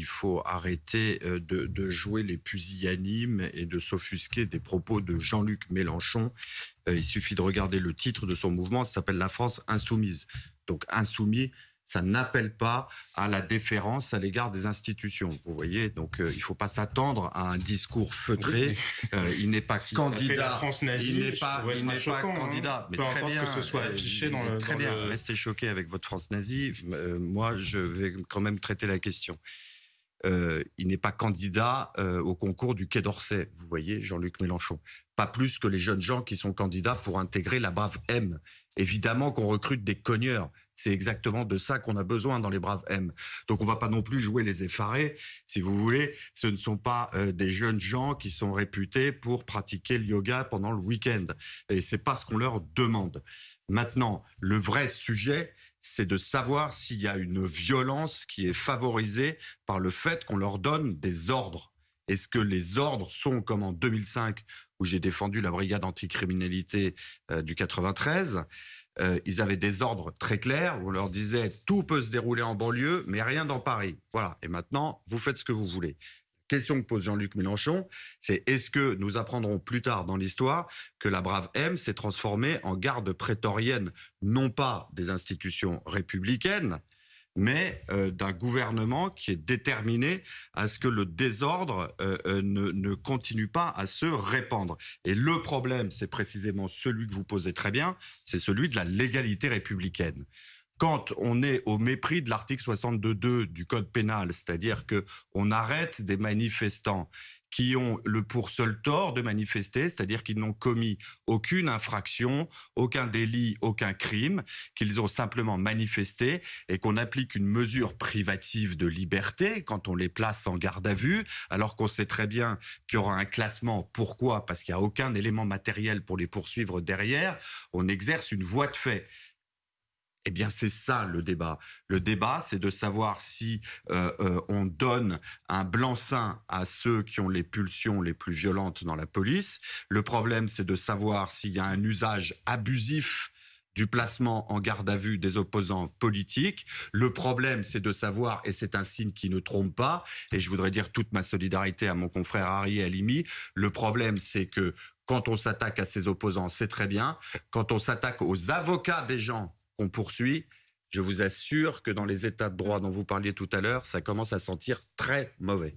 faut arrêter de jouer les pusillanimes et de s'offusquer des propos de Jean-Luc Mélenchon. Il suffit de regarder le titre de son mouvement, ça s'appelle La France insoumise. Donc insoumis, ça n'appelle pas à la déférence à l'égard des institutions. Vous voyez, donc il ne faut pas s'attendre à un discours feutré. Il n'est pas candidat. La France nazie, il n'est pas candidat. Mais peu importe que ce soit affiché dans le... Très bien, restez choqués avec votre France nazie. Moi, je vais quand même traiter la question. Il n'est pas candidat au concours du Quai d'Orsay, vous voyez, Jean-Luc Mélenchon. Pas plus que les jeunes gens qui sont candidats pour intégrer la Brave M. Évidemment qu'on recrute des cogneurs. C'est exactement de ça qu'on a besoin dans les Braves M. Donc on va pas non plus jouer les effarés. Si vous voulez, ce ne sont pas des jeunes gens qui sont réputés pour pratiquer le yoga pendant le week-end. Et c'est pas ce qu'on leur demande. Maintenant, le vrai sujet, c'est de savoir s'il y a une violence qui est favorisée par le fait qu'on leur donne des ordres. Est-ce que les ordres sont comme en 2005, où j'ai défendu la brigade anticriminalité du 93, ils avaient des ordres très clairs, où on leur disait tout peut se dérouler en banlieue, mais rien dans Paris. Voilà, et maintenant, vous faites ce que vous voulez. Question que pose Jean-Luc Mélenchon, c'est est-ce que nous apprendrons plus tard dans l'histoire que la Brave M s'est transformée en garde prétorienne, non pas des institutions républicaines, mais d'un gouvernement qui est déterminé à ce que le désordre ne continue pas à se répandre. Et le problème, c'est précisément celui que vous posez très bien, c'est celui de la légalité républicaine. Quand on est au mépris de l'article 62.2 du Code pénal, c'est-à-dire que on arrête des manifestants qui ont le pour seul tort de manifester, c'est-à-dire qu'ils n'ont commis aucune infraction, aucun délit, aucun crime, qu'ils ont simplement manifesté et qu'on applique une mesure privative de liberté quand on les place en garde à vue, alors qu'on sait très bien qu'il y aura un classement. Pourquoi ? Parce qu'il n'y a aucun élément matériel pour les poursuivre derrière. On exerce une voie de fait. Eh bien, c'est ça le débat. Le débat, c'est de savoir si on donne un blanc-seing à ceux qui ont les pulsions les plus violentes dans la police. Le problème, c'est de savoir s'il y a un usage abusif du placement en garde à vue des opposants politiques. Le problème, c'est de savoir, et c'est un signe qui ne trompe pas, et je voudrais dire toute ma solidarité à mon confrère Harry Halimi, le problème, c'est que quand on s'attaque à ces opposants, c'est très bien. Quand on s'attaque aux avocats des gens qu'on poursuit, je vous assure que dans les états de droit dont vous parliez tout à l'heure, ça commence à sentir très mauvais.